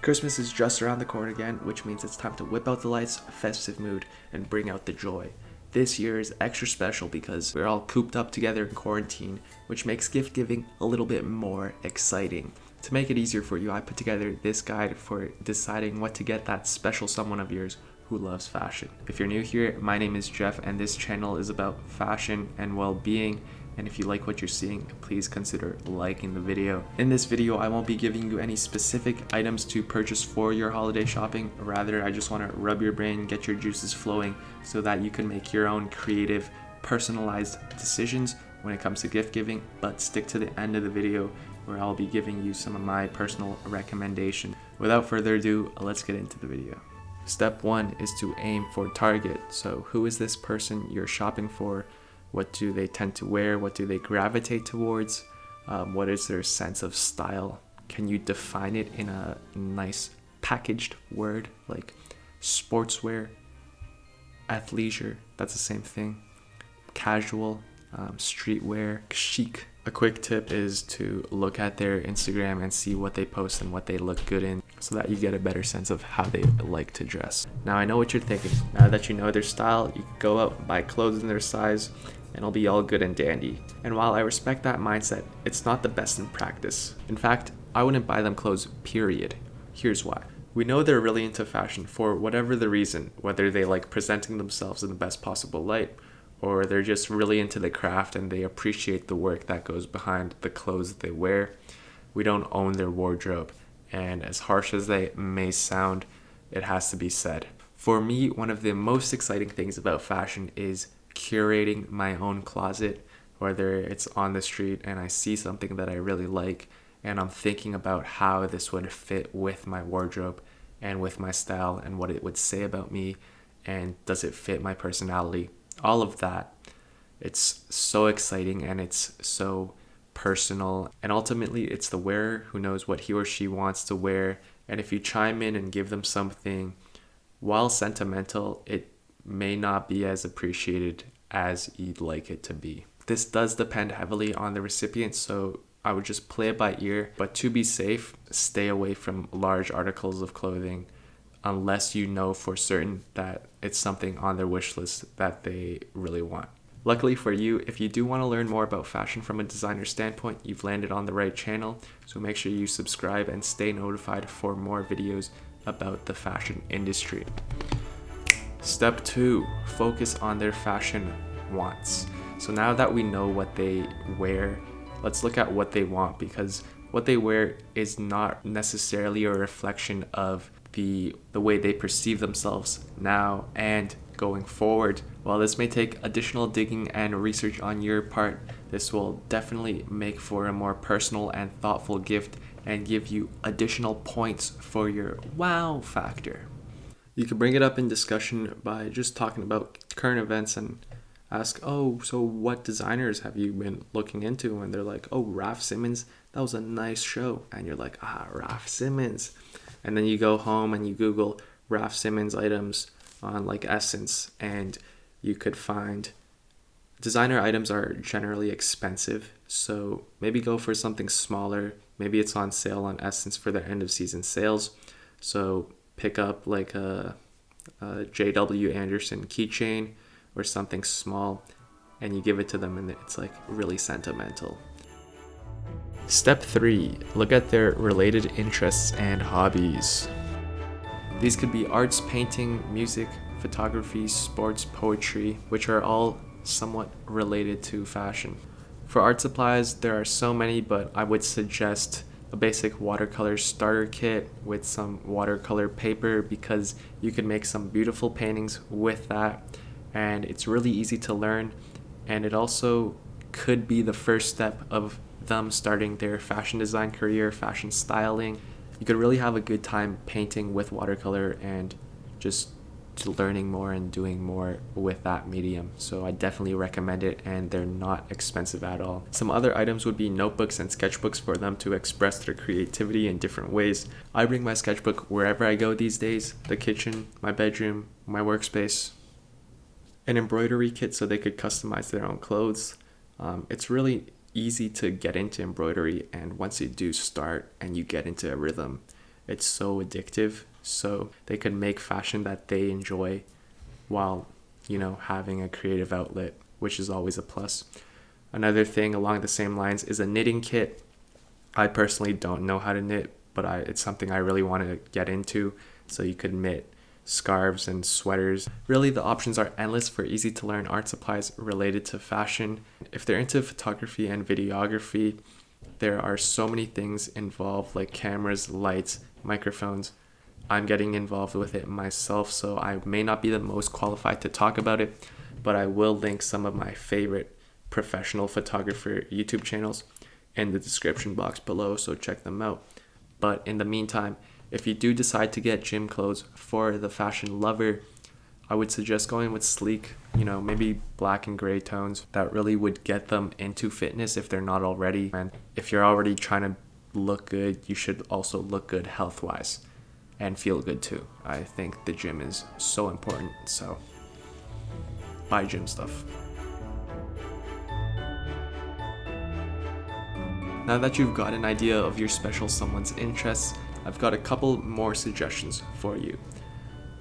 Christmas is just around the corner again, which means it's time to whip out the lights, festive mood, and bring out the joy. This year is extra special because we're all cooped up together in quarantine, which makes gift giving a little bit more exciting. To make it easier for you, I put together this guide for deciding what to get that special someone of yours who loves fashion. If you're new here, my name is Jeff, and this channel is about fashion and well-being. And if you like what you're seeing, please consider liking the video. In this video, I won't be giving you any specific items to purchase for your holiday shopping. Rather, I just want to rub your brain, get your juices flowing so that you can make your own creative, personalized decisions when it comes to gift giving. But stick to the end of the video where I'll be giving you some of my personal recommendations. Without further ado, let's get into the video. Step 1 is to aim for target. So who is this person you're shopping for? What do they tend to wear? What do they gravitate towards? What is their sense of style? Can you define it in a nice packaged word like sportswear, athleisure? That's the same thing. Casual, streetwear, chic. A quick tip is to look at their Instagram and see what they post and what they look good in so that you get a better sense of how they like to dress. Now I know what you're thinking. Now that you know their style, you can go out and buy clothes in their size and it'll be all good and dandy. And while I respect that mindset, it's not the best in practice. In fact, I wouldn't buy them clothes, period. Here's why. We know they're really into fashion for whatever the reason, whether they like presenting themselves in the best possible light, or they're just really into the craft and they appreciate the work that goes behind the clothes that they wear. We don't own their wardrobe, and as harsh as they may sound, it has to be said. For me, one of the most exciting things about fashion is curating my own closet, whether it's on the street and I see something that I really like and I'm thinking about how this would fit with my wardrobe and with my style and what it would say about me and does it fit my personality. All of that. It's so exciting and it's so personal, and ultimately it's the wearer who knows what he or she wants to wear. And if you chime in and give them something, while sentimental, it may not be as appreciated as you'd like it to be. This does depend heavily on the recipient, so I would just play it by ear. But to be safe, stay away from large articles of clothing unless you know for certain that it's something on their wish list that they really want. Luckily for you, if you do want to learn more about fashion from a designer standpoint, you've landed on the right channel, so make sure you subscribe and stay notified for more videos about the fashion industry. Step 2, focus on their fashion wants. So now that we know what they wear, let's look at what they want, because what they wear is not necessarily a reflection of the way they perceive themselves now and going forward. While this may take additional digging and research on your part, this will definitely make for a more personal and thoughtful gift and give you additional points for your wow factor. You can bring it up in discussion by just talking about current events and ask, oh, so what designers have you been looking into? And they're like, oh, Raf Simons, that was a nice show. And you're like, Raf Simons. And then you go home and you Google Raf Simons items on like Essence, and you could find designer items are generally expensive. So maybe go for something smaller. Maybe it's on sale on Essence for their end of season sales. So pick up like a J.W. Anderson keychain or something small, and you give it to them and it's like really sentimental. Step 3, look at their related interests and hobbies. These could be arts, painting, music, photography, sports, poetry, which are all somewhat related to fashion. For art supplies, there are so many, but I would suggest a basic watercolor starter kit with some watercolor paper, because you can make some beautiful paintings with that, and it's really easy to learn, and it also could be the first step of them starting their fashion design career, fashion styling. You could really have a good time painting with watercolor and just learning more and doing more with that medium. So I definitely recommend it, and they're not expensive at all. Some other items would be notebooks and sketchbooks for them to express their creativity in different ways. I bring my sketchbook wherever I go these days: the kitchen, my bedroom, my workspace. An embroidery kit so they could customize their own clothes. It's really easy to get into embroidery, and once you do start and you get into a rhythm, it's so addictive. So they could make fashion that they enjoy while, having a creative outlet, which is always a plus. Another thing along the same lines is a knitting kit. I personally don't know how to knit, but it's something I really want to get into. So you could knit scarves and sweaters. Really, the options are endless for easy to learn art supplies related to fashion. If they're into photography and videography, there are so many things involved, like cameras, lights, microphones. I'm getting involved with it myself, so I may not be the most qualified to talk about it, but I will link some of my favorite professional photographer YouTube channels in the description box below, so check them out. But in the meantime, if you do decide to get gym clothes for the fashion lover, I would suggest going with sleek, maybe black and gray tones that really would get them into fitness if they're not already. And if you're already trying to look good, you should also look good health-wise and feel good too. I think the gym is so important, so buy gym stuff. Now that you've got an idea of your special someone's interests, I've got a couple more suggestions for you.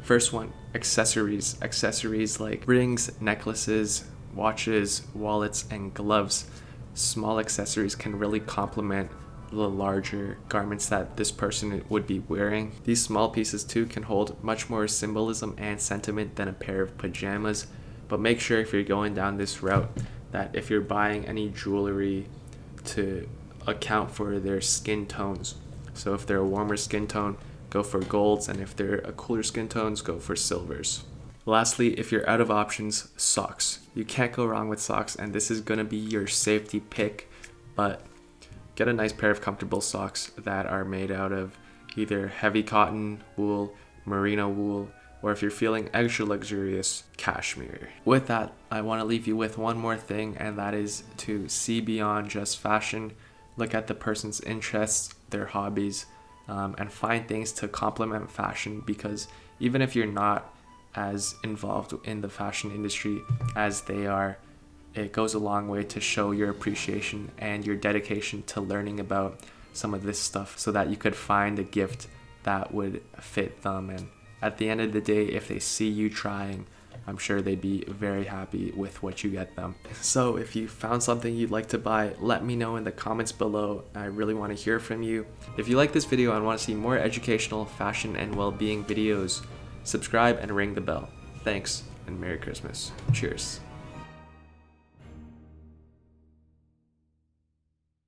First one, accessories. Accessories like rings, necklaces, watches, wallets, and gloves. Small accessories can really complement the larger garments that this person would be wearing. These small pieces too can hold much more symbolism and sentiment than a pair of pajamas, but make sure if you're going down this route that if you're buying any jewelry to account for their skin tones. So if they're a warmer skin tone, go for golds, and if they're a cooler skin tones, go for silvers. Lastly, if you're out of options, socks. You can't go wrong with socks, and this is gonna be your safety pick, but get a nice pair of comfortable socks that are made out of either heavy cotton, wool, merino wool, or if you're feeling extra luxurious, cashmere. With that, I want to leave you with one more thing, and that is to see beyond just fashion. Look at the person's interests, their hobbies, and find things to complement fashion, because even if you're not as involved in the fashion industry as they are, it goes a long way to show your appreciation and your dedication to learning about some of this stuff so that you could find a gift that would fit them. And at the end of the day, if they see you trying, I'm sure they'd be very happy with what you get them. So if you found something you'd like to buy, let me know in the comments below. I really want to hear from you. If you like this video and want to see more educational fashion and well-being videos, subscribe and ring the bell. Thanks, and Merry Christmas. Cheers.